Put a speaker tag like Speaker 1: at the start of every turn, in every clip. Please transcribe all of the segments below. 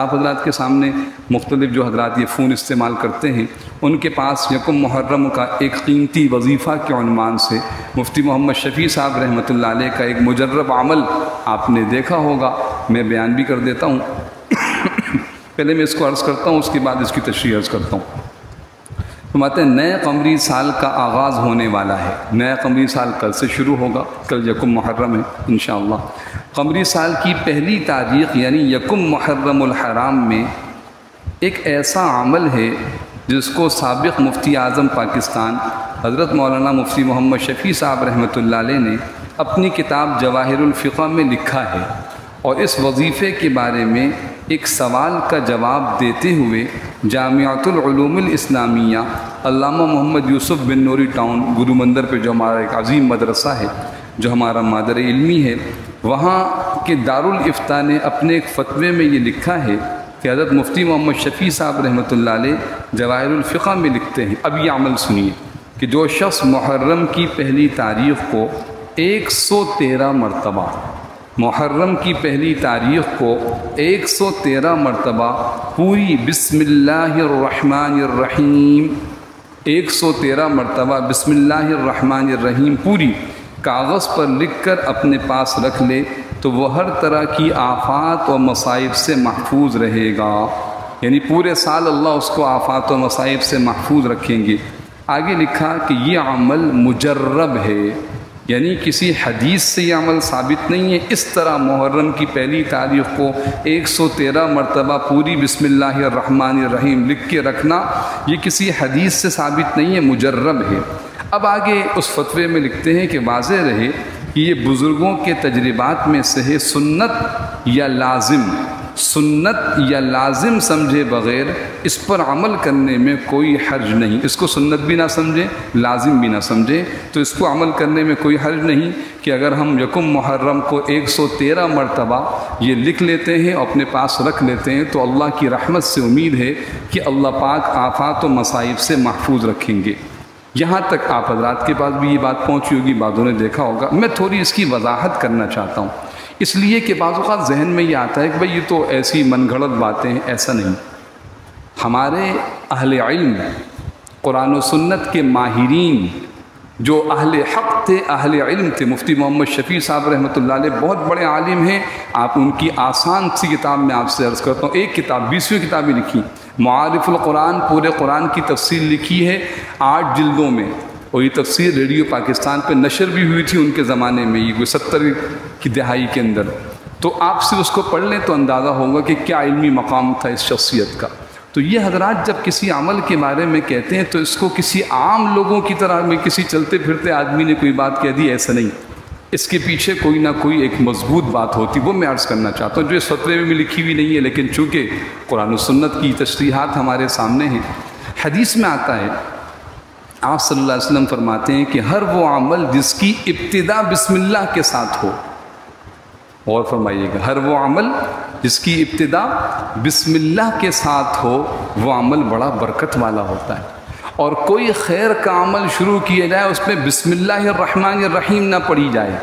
Speaker 1: آپ حضرات کے سامنے مختلف جو حضرات یہ فون استعمال کرتے ہیں ان کے پاس یکم محرم کا ایک قیمتی وظیفہ کے عنوان سے مفتی محمد شفیع صاحب رحمۃ اللہ علیہ کا ایک مجرب عمل آپ نے دیکھا ہوگا، میں بیان بھی کر دیتا ہوں۔ پہلے میں اس کو عرض کرتا ہوں، اس کے بعد اس کی تشریح عرض کرتا ہوں۔ فرماتے ہیں نئے قمری سال کا آغاز ہونے والا ہے، نیا قمری سال کل سے شروع ہوگا، کل یکم محرم ہے انشاءاللہ۔ قمری سال کی پہلی تاریخ یعنی یکم محرم الحرام میں ایک ایسا عمل ہے جس کو سابق مفتی اعظم پاکستان حضرت مولانا مفتی محمد شفیع صاحب رحمۃ اللہ علیہ نے اپنی کتاب جواہر الفقہ میں لکھا ہے، اور اس وظیفے کے بارے میں ایک سوال کا جواب دیتے ہوئے جامعۃ العلوم الاسلامیہ علامہ محمد یوسف بن نوری ٹاؤن گرو مندر پہ جو ہمارا ایک عظیم مدرسہ ہے، جو ہمارا مادر علمی ہے، وہاں کے دارالافتاء نے اپنے ایک فتوے میں یہ لکھا ہے کہ حضرت مفتی محمد شفیع صاحب رحمۃ اللہ علیہ جواہر الفقہ میں لکھتے ہیں، اب یہ عمل سنیے کہ جو شخص محرم کی پہلی تاریخ کو 113 مرتبہ، محرم کی پہلی تاریخ کو 113 مرتبہ پوری بسم اللہ الرحمن الرحیم 113 مرتبہ بسم اللہ الرحمن الرحیم پوری کاغذ پر لکھ کر اپنے پاس رکھ لے تو وہ ہر طرح کی آفات و مصائب سے محفوظ رہے گا، یعنی پورے سال اللہ اس کو آفات و مصائب سے محفوظ رکھیں گے۔ آگے لکھا کہ یہ عمل مجرب ہے، یعنی کسی حدیث سے یہ عمل ثابت نہیں ہے۔ اس طرح محرم کی پہلی تاریخ کو 113 مرتبہ پوری بسم اللہ الرحمن الرحیم لکھ کے رکھنا یہ کسی حدیث سے ثابت نہیں ہے، مجرب ہے۔ اب آگے اس فتوے میں لکھتے ہیں کہ واضح رہے کہ یہ بزرگوں کے تجربات میں سے ہے، سنت یا لازم سمجھے بغیر اس پر عمل کرنے میں کوئی حرج نہیں۔ اس کو سنت بھی نہ سمجھیں، لازم بھی نہ سمجھیں، تو اس کو عمل کرنے میں کوئی حرج نہیں کہ اگر ہم یکم محرم کو 113 مرتبہ یہ لکھ لیتے ہیں اور اپنے پاس رکھ لیتے ہیں تو اللہ کی رحمت سے امید ہے کہ اللہ پاک آفات و مصائب سے محفوظ رکھیں گے۔ یہاں تک آپ حضرات کے پاس بھی یہ بات پہنچی ہوگی، بعضوں نے دیکھا ہوگا۔ میں تھوڑی اس کی وضاحت کرنا چاہتا ہوں، اس لیے کہ بعض اوقات ذہن میں یہ آتا ہے کہ بھئی یہ تو ایسی من گھڑت باتیں ہیں، ایسا نہیں۔ ہمارے اہل علم، قرآن و سنت کے ماہرین جو اہل حق تھے، اہل علم تھے، مفتی محمد شفیع صاحب رحمۃ اللہ علیہ بہت بڑے عالم ہیں۔ آپ ان کی آسان سی کتاب میں آپ سے عرض کرتا ہوں، ایک کتاب 20ویں کتابیں لکھی، معارف القرآن، پورے قرآن کی تفسیر لکھی ہے 8 جلدوں میں، اور یہ تفسیر ریڈیو پاکستان پہ نشر بھی ہوئی تھی ان کے زمانے میں، یہ 70 کی دہائی کے اندر۔ تو آپ سے اس کو پڑھ لیں تو اندازہ ہوگا کہ کیا علمی مقام تھا اس شخصیت کا۔ تو یہ حضرات جب کسی عمل کے بارے میں کہتے ہیں تو اس کو کسی عام لوگوں کی طرح میں کسی چلتے پھرتے آدمی نے کوئی بات کہہ دی، ایسا نہیں، اس کے پیچھے کوئی نہ کوئی ایک مضبوط بات ہوتی، وہ میں عرض کرنا چاہتا ہوں جو اس فتوے میں لکھی ہوئی نہیں ہے، لیکن چونکہ قرآن و سنت کی تشریحات ہمارے سامنے ہیں۔ حدیث میں آتا ہے، آپ صلی اللہ علیہ وسلم فرماتے ہیں کہ ہر وہ عمل جس کی ابتدا بسم اللہ کے ساتھ ہو، اور فرمائیے گا ہر وہ عمل جس کی ابتدا بسم اللہ کے ساتھ ہو وہ عمل بڑا برکت والا ہوتا ہے، اور کوئی خیر کا عمل شروع کیا جائے اس میں بسم اللہ الرحمن الرحیم نہ پڑھی جائے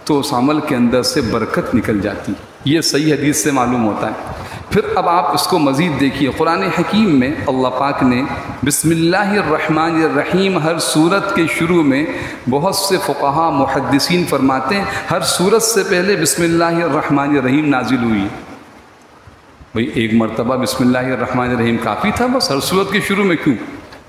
Speaker 1: تو اس عمل کے اندر سے برکت نکل جاتی، یہ صحیح حدیث سے معلوم ہوتا ہے۔ پھر اب آپ اس کو مزید دیکھیے، قرآن حکیم میں اللہ پاک نے بسم اللہ الرحمن الرحیم ہر سورت کے شروع میں، بہت سے فقہا محدثین فرماتے ہیں ہر سورت سے پہلے بسم اللہ الرحمن الرحیم نازل ہوئی۔ بھئی ایک مرتبہ بسم اللہ الرحمن الرحیم کافی تھا بس، ہر سورت کے شروع میں کیوں؟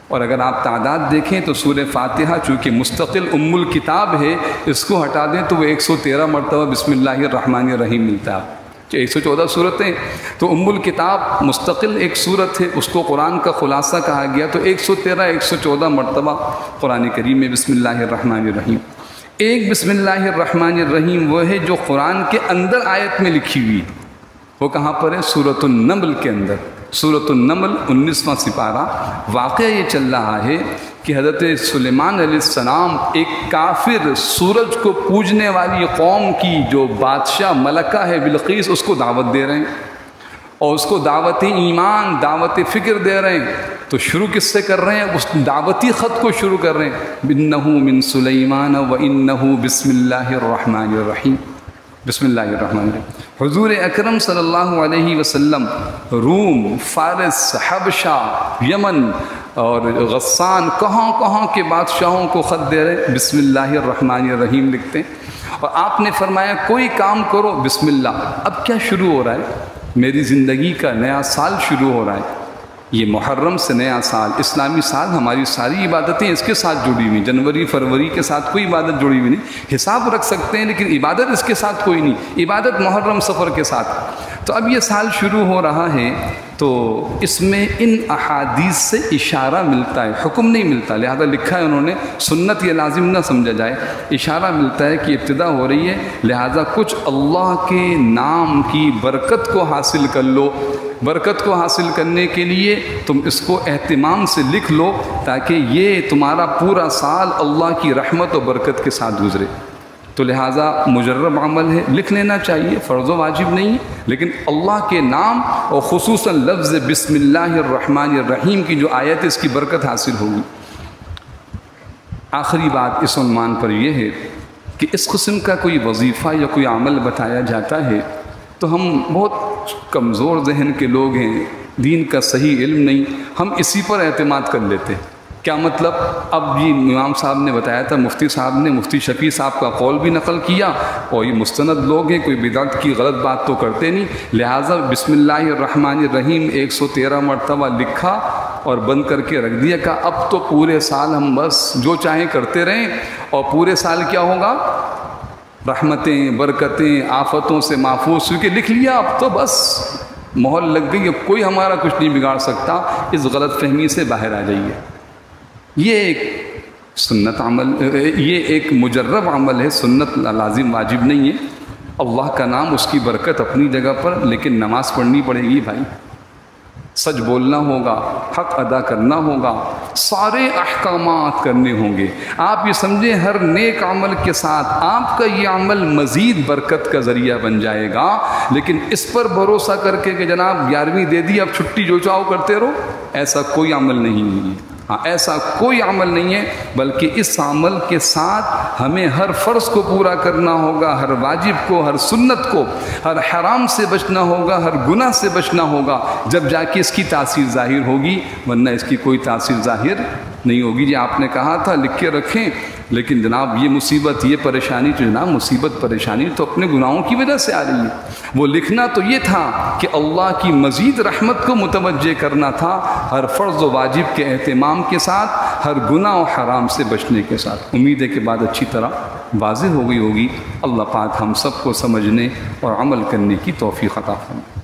Speaker 1: اور اگر آپ تعداد دیکھیں تو سورہ فاتحہ چونکہ مستقل ام الکتاب ہے، اس کو ہٹا دیں تو وہ 113 مرتبہ بسم اللہ الرحمن الرحیم ملتا ہے۔ 114 صورتیں تو ام الکتاب مستقل ایک صورت ہے، اس کو قرآن کا خلاصہ کہا گیا، تو 113 114 مرتبہ قرآن کریم میں بسم اللہ الرحمن الرحیم۔ ایک بسم اللہ الرحمن الرحیم وہ ہے جو قرآن کے اندر آیت میں لکھی ہوئی، وہ کہاں پر ہے؟ سورۃ النمل کے اندر، سورۃ النمل 19واں سپارہ۔ واقعہ یہ چل رہا ہے کہ حضرت سلیمان علیہ السلام ایک کافر سورج کو پوجنے والی قوم کی جو بادشاہ ملکہ ہے بلقیس، اس کو دعوت دے رہے ہیں، اور اس کو دعوت ایمان، دعوت فکر دے رہے ہیں۔ تو شروع کس سے کر رہے ہیں؟ اس دعوتی خط کو شروع کر رہے ہیں، اِنَّهُ مِن سُلَيْمَانَ وَإِنَّهُ بِسْمِ اللَّهِ الرَّحْمَنِ الرَّحِيمِ۔ بسم اللہ الرحمن الرحیم۔ حضور اکرم صلی اللہ علیہ وسلم روم، فارس، حبشہ، یمن اور غسان کہاں کہاں کے بادشاہوں کو خط دے رہے، بسم اللہ الرحمن الرحیم لکھتے ہیں، اور آپ نے فرمایا کوئی کام کرو بسم اللہ۔ اب کیا شروع ہو رہا ہے؟ میری زندگی کا نیا سال شروع ہو رہا ہے، یہ محرم سے نیا سال، اسلامی سال، ہماری ساری عبادتیں اس کے ساتھ جڑی ہوئی، جنوری فروری کے ساتھ کوئی عبادت جڑی ہوئی نہیں، حساب رکھ سکتے ہیں لیکن عبادت اس کے ساتھ کوئی نہیں، عبادت محرم سفر کے ساتھ۔ تو اب یہ سال شروع ہو رہا ہے تو اس میں ان احادیث سے اشارہ ملتا ہے، حکم نہیں ملتا، لہذا لکھا ہے انہوں نے سنت یہ لازم نہ سمجھا جائے، اشارہ ملتا ہے کہ ابتدا ہو رہی ہے، لہذا کچھ اللہ کے نام کی برکت کو حاصل کر لو۔ برکت کو حاصل کرنے کے لیے تم اس کو اہتمام سے لکھ لو تاکہ یہ تمہارا پورا سال اللہ کی رحمت و برکت کے ساتھ گزرے۔ تو لہٰذا مجرب عمل ہے، لکھ لینا چاہیے، فرض و واجب نہیں ہے، لیکن اللہ کے نام اور خصوصاً لفظ بسم اللہ الرحمن الرحیم کی جو آیت ہے اس کی برکت حاصل ہوگی۔ آخری بات اس عنوان پر یہ ہے کہ اس قسم کا کوئی وظیفہ یا کوئی عمل بتایا جاتا ہے تو ہم بہت کمزور ذہن کے لوگ ہیں، دین کا صحیح علم نہیں، ہم اسی پر اعتماد کر لیتے ہیں۔ کیا مطلب؟ اب یہ امام صاحب نے بتایا تھا، مفتی صاحب نے، مفتی شفیع صاحب کا قول بھی نقل کیا، اور یہ مستند لوگ ہیں، کوئی بدعت کی غلط بات تو کرتے نہیں، لہٰذا بسم اللہ الرحمن الرحیم 113 مرتبہ لکھا اور بند کر کے رکھ دیا، کہ اب تو پورے سال ہم بس جو چاہیں کرتے رہیں، اور پورے سال کیا ہوگا؟ رحمتیں، برکتیں، آفتوں سے محفوظ، کیونکہ لکھ لیا، اب تو بس مہر لگ گئی، اب کوئی ہمارا کچھ نہیں بگاڑ سکتا، اس غلط فہمی سے باہر آ جائیے۔ یہ ایک سنت عمل، یہ ایک مجرب عمل ہے، سنت لازم واجب نہیں ہے، اللہ کا نام، اس کی برکت اپنی جگہ پر، لیکن نماز پڑھنی پڑے گی بھائی، سچ بولنا ہوگا، حق ادا کرنا ہوگا، سارے احکامات کرنے ہوں گے۔ آپ یہ سمجھیں ہر نیک عمل کے ساتھ آپ کا یہ عمل مزید برکت کا ذریعہ بن جائے گا، لیکن اس پر بھروسہ کر کے کہ جناب 11ویں دے دی اب چھٹی جو چاہو کرتے رہو، ایسا کوئی عمل نہیں ہے۔ ایسا کوئی عمل نہیں ہے، بلکہ اس عمل کے ساتھ ہمیں ہر فرض کو پورا کرنا ہوگا، ہر واجب کو، ہر سنت کو، ہر حرام سے بچنا ہوگا، ہر گناہ سے بچنا ہوگا، جب جا کے اس کی تاثیر ظاہر ہوگی، ورنہ اس کی کوئی تاثیر ظاہر نہیں ہوگی۔ جی آپ نے کہا تھا لکھ کے رکھیں، لیکن جناب یہ مصیبت، یہ پریشانی، تو جناب مصیبت پریشانی تو اپنے گناہوں کی وجہ سے آ رہی ہے۔ وہ لکھنا تو یہ تھا کہ اللہ کی مزید رحمت کو متوجہ کرنا تھا، ہر فرض و واجب کے اہتمام کے ساتھ، ہر گناہ و حرام سے بچنے کے ساتھ۔ امید ہے کہ بات اچھی طرح واضح ہو گئی ہوگی۔ اللہ پاک ہم سب کو سمجھنے اور عمل کرنے کی توفیق عطا فرمائے۔